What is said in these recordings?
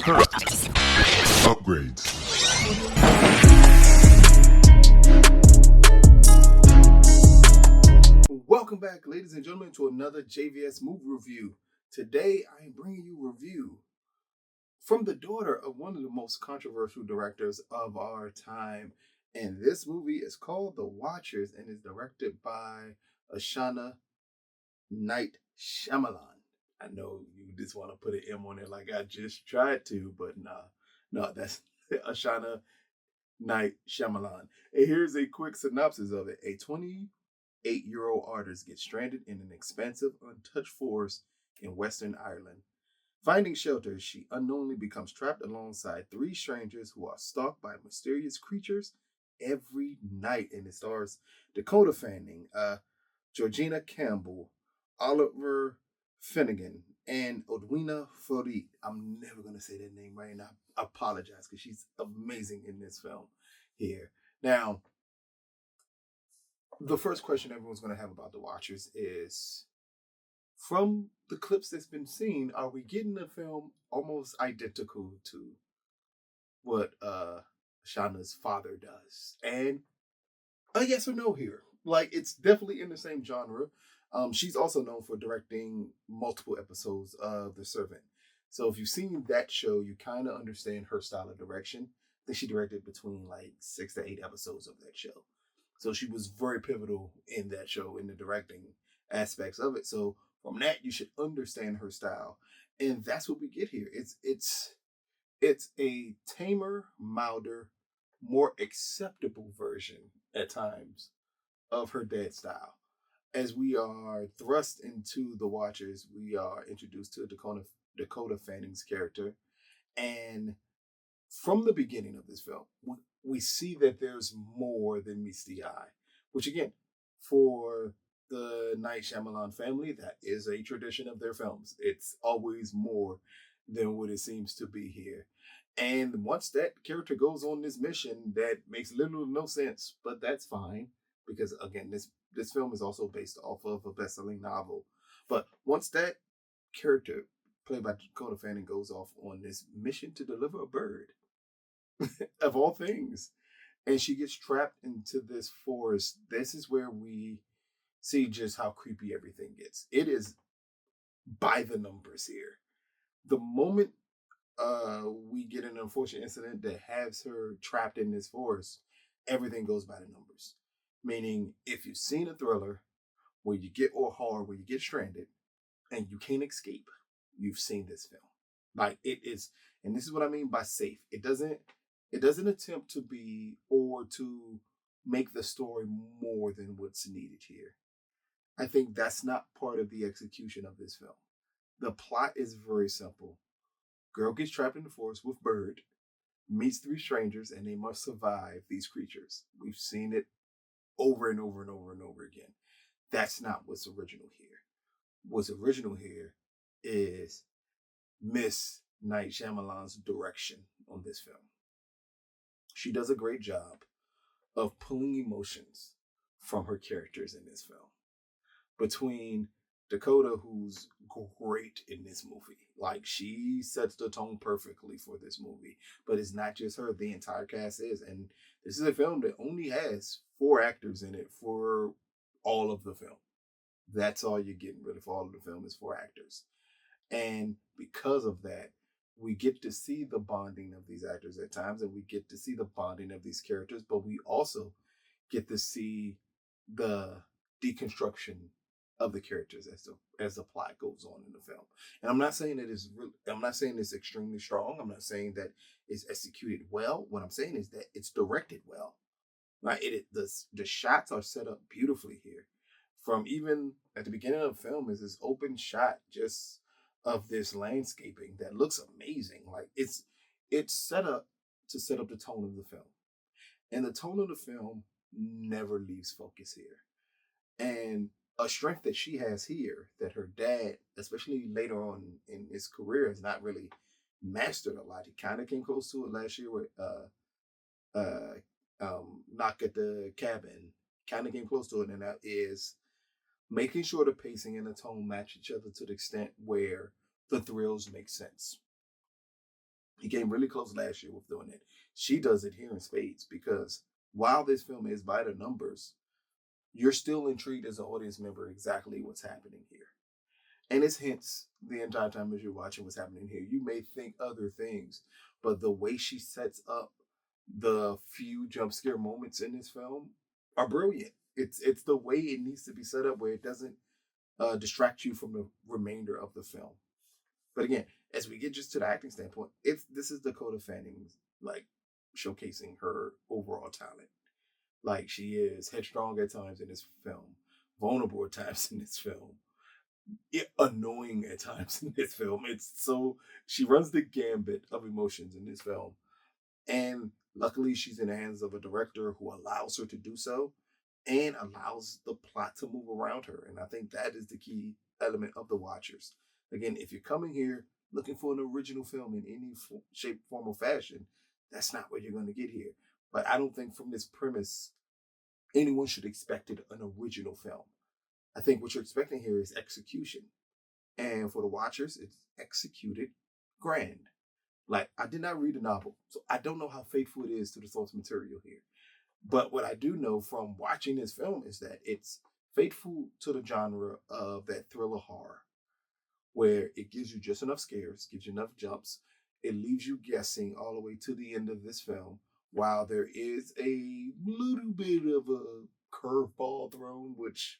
Upgrades. Welcome back, ladies and gentlemen, to another JVS movie review. Today, I am bringing you a review from the daughter of one of the most controversial directors of our time. And this movie is called The Watchers and is directed by Ishana Shyamalan. I know you just want to put an M on it like I just tried to, but no, that's Ishana Shyamalan. And here's a quick synopsis of it. A 28-year-old artist gets stranded in an expansive, untouched forest in Western Ireland. Finding shelter, she unknowingly becomes trapped alongside three strangers who are stalked by mysterious creatures every night. And it stars Dakota Fanning, Georgina Campbell, Oliver Finnegan, and Olwen Fouéré. I'm never going to say that name right now. I apologize because she's amazing in this film here. Now, the first question everyone's going to have about The Watchers is, from the clips that's been seen, are we getting a film almost identical to what Shauna's father does? And a yes or no here. Like, it's definitely in the same genre. She's also known for directing multiple episodes of The Servant. So if you've seen that show, you kind of understand her style of direction. I think she directed between like 6 to 8 episodes of that show. So she was very pivotal in that show, in the directing aspects of it. So from that, you should understand her style. And that's what we get here. It's a tamer, milder, more acceptable version at times of her dad's style. As we are thrust into The Watchers, we are introduced to Dakota Fanning's character. And from the beginning of this film, we see that there's more than meets the eye, which again, for the Night Shyamalan family, that is a tradition of their films. It's always more than what it seems to be here. And once that character goes on this mission, that makes little or no sense, but that's fine because again, this film is also based off of a best-selling novel. But once that character, played by Dakota Fanning, goes off on this mission to deliver a bird, of all things, and she gets trapped into this forest, this is where we see just how creepy everything gets. It is by the numbers here. The moment we get an unfortunate incident that has her trapped in this forest, everything goes by the numbers. Meaning, if you've seen a thriller where you get, or horror where you get stranded and you can't escape, you've seen this film. Like, it is, and this is what I mean by safe. It doesn't attempt to be or to make the story more than what's needed here. I think that's not part of the execution of this film. The plot is very simple. Girl gets trapped in the forest with bird, meets three strangers, and they must survive these creatures. We've seen it over and over and over and over again. That's not what's original here. What's original here is Miss Night Shyamalan's direction on this film. She does a great job of pulling emotions from her characters in this film. Between Dakota, who's great in this movie. Like, she sets the tone perfectly for this movie. But it's not just her, the entire cast is. And this is a film that only has 4 actors in it for all of the film. That's all you're getting really for all of the film is 4 actors. And because of that, we get to see the bonding of these actors at times, and we get to see the bonding of these characters, but we also get to see the deconstruction of the characters as the plot goes on in the film. And I'm not saying it's extremely strong. I'm not saying that it's executed well. What I'm saying is that it's directed well. Like, the shots are set up beautifully here. From even at the beginning of the film is this open shot just of this landscaping that looks amazing. Like, it's set up to set up the tone of the film. And the tone of the film never leaves focus here. And a strength that she has here that her dad, especially later on in his career, has not really mastered a lot. He kind of came close to it last year with Knock at the Cabin. Kind of came close to it, and that is making sure the pacing and the tone match each other to the extent where the thrills make sense. He came really close last year with doing it. She does it here in spades because while this film is by the numbers, you're still intrigued as an audience member exactly what's happening here. And it's hints the entire time as you're watching what's happening here. You may think other things, but the way she sets up the few jump scare moments in this film are brilliant. It's the way it needs to be set up where it doesn't distract you from the remainder of the film. But again, as we get just to the acting standpoint, this is Dakota Fanning like showcasing her overall talent. Like she is headstrong at times in this film, vulnerable at times in this film, annoying at times in this film. It's so she runs the gambit of emotions in this film, and luckily she's in the hands of a director who allows her to do so and allows the plot to move around her. And I think that is the key element of The Watchers. Again, if you're coming here looking for an original film in any shape, form, or fashion, that's not what you're going to get here. But I don't think from this premise, anyone should expect it an original film. I think what you're expecting here is execution. And for The Watchers, it's executed grand. Like, I did not read the novel, so I don't know how faithful it is to the source material here. But what I do know from watching this film is that it's faithful to the genre of that thriller horror, where it gives you just enough scares, gives you enough jumps, it leaves you guessing all the way to the end of this film, while there is a little bit of a curveball thrown, which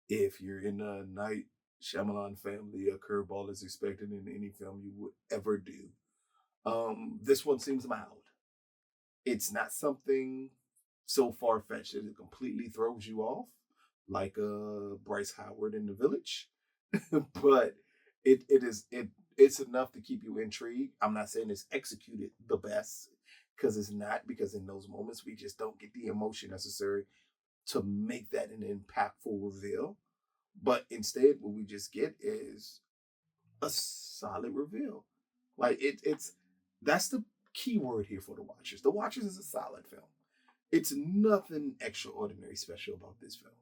if you're in a Night Shyamalan family, a curveball is expected in any film you would ever do. This one seems mild. It's not something so far-fetched that it completely throws you off, like Bryce Howard in The Village, but it's enough to keep you intrigued. I'm not saying it's executed the best, because it's not, because in those moments we just don't get the emotion necessary to make that an impactful reveal. But instead, what we just get is a solid reveal. Like it's that's the key word here for The Watchers. The Watchers is a solid film. It's nothing extraordinary special about this film.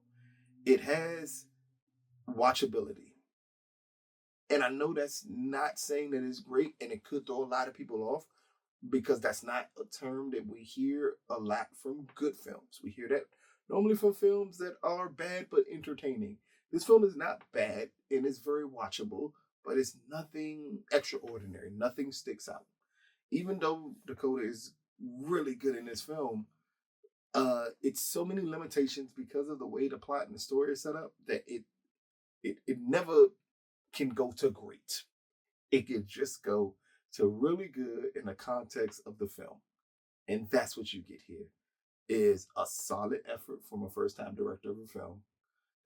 It has watchability. And I know that's not saying that it's great, and it could throw a lot of people off, because that's not a term that we hear a lot from good films. We hear that normally from films that are bad but entertaining. This film is not bad, and it's very watchable, but it's nothing extraordinary. Nothing sticks out. Even though Dakota is really good in this film, it's so many limitations because of the way the plot and the story is set up that it never can go to great. It can just go to really good in the context of the film. And that's what you get here, is a solid effort from a first-time director of a film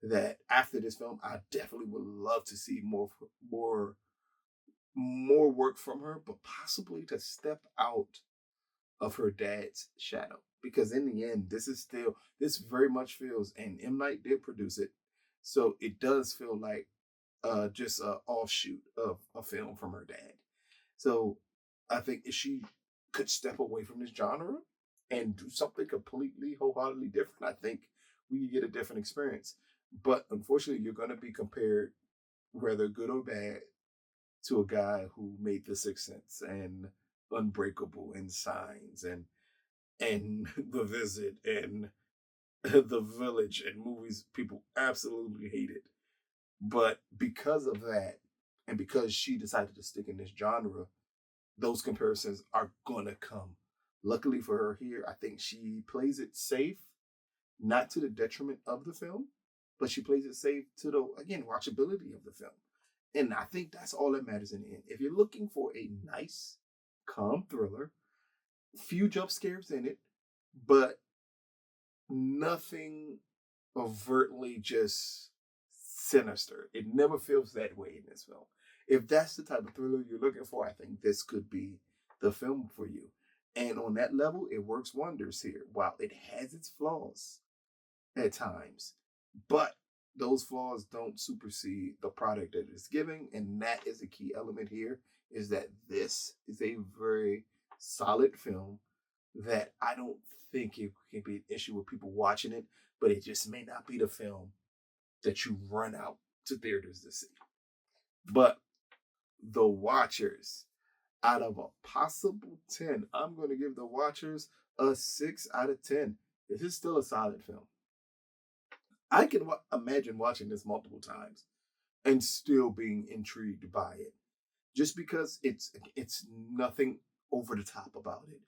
that after this film, I definitely would love to see more work from her, but possibly to step out of her dad's shadow. Because in the end, this very much feels, and M. Night did produce it, so it does feel like just an offshoot of a film from her dad. So I think if she could step away from this genre and do something completely, wholeheartedly different, I think we could get a different experience. But unfortunately, you're going to be compared, whether good or bad, to a guy who made The Sixth Sense and Unbreakable and Signs and The Visit and The Village, and movies people absolutely hated. But because of that, and because she decided to stick in this genre, those comparisons are gonna come. Luckily for her here, I think she plays it safe, not to the detriment of the film, but she plays it safe to the, again, watchability of the film. And I think that's all that matters in the end. If you're looking for a nice, calm thriller, few jump scares in it, but nothing overtly just sinister. It never feels that way in this film. If that's the type of thriller you're looking for, I think this could be the film for you. And on that level, it works wonders here. While it has its flaws at times, but those flaws don't supersede the product that it's giving. And that is a key element here, is that this is a very solid film that I don't think it can be an issue with people watching it, but it just may not be the film that you run out to theaters to see. But The Watchers, Out of a possible 10, I'm going to give The Watchers a 6 out of 10. This is still a solid film. I can imagine watching this multiple times and still being intrigued by it, just because it's nothing over the top about it.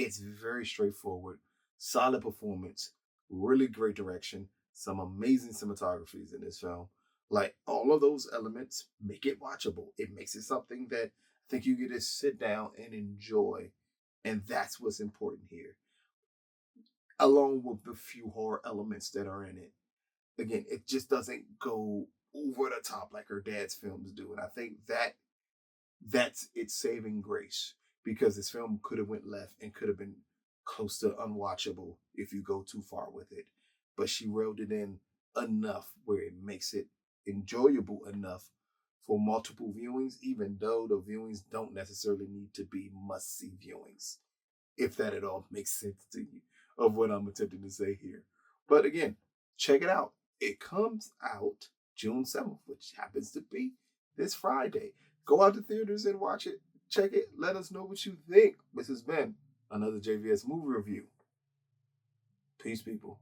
It's very straightforward, solid performance, really great direction, some amazing cinematographies in this film. Like, all of those elements make it watchable. It makes it something that I think you get to sit down and enjoy, and that's what's important here, along with the few horror elements that are in it. Again, it just doesn't go over the top like her dad's films do, and I think that's its saving grace, because this film could have went left and could have been close to unwatchable if you go too far with it. But she reeled it in enough where it makes it enjoyable enough for multiple viewings, even though the viewings don't necessarily need to be must-see viewings, if that at all makes sense to you of what I'm attempting to say here. But again, check it out. It comes out June 7th, which happens to be this Friday. Go out to theaters and watch it. Check it. Let us know what you think. This has been another JVS movie review. Peace, people.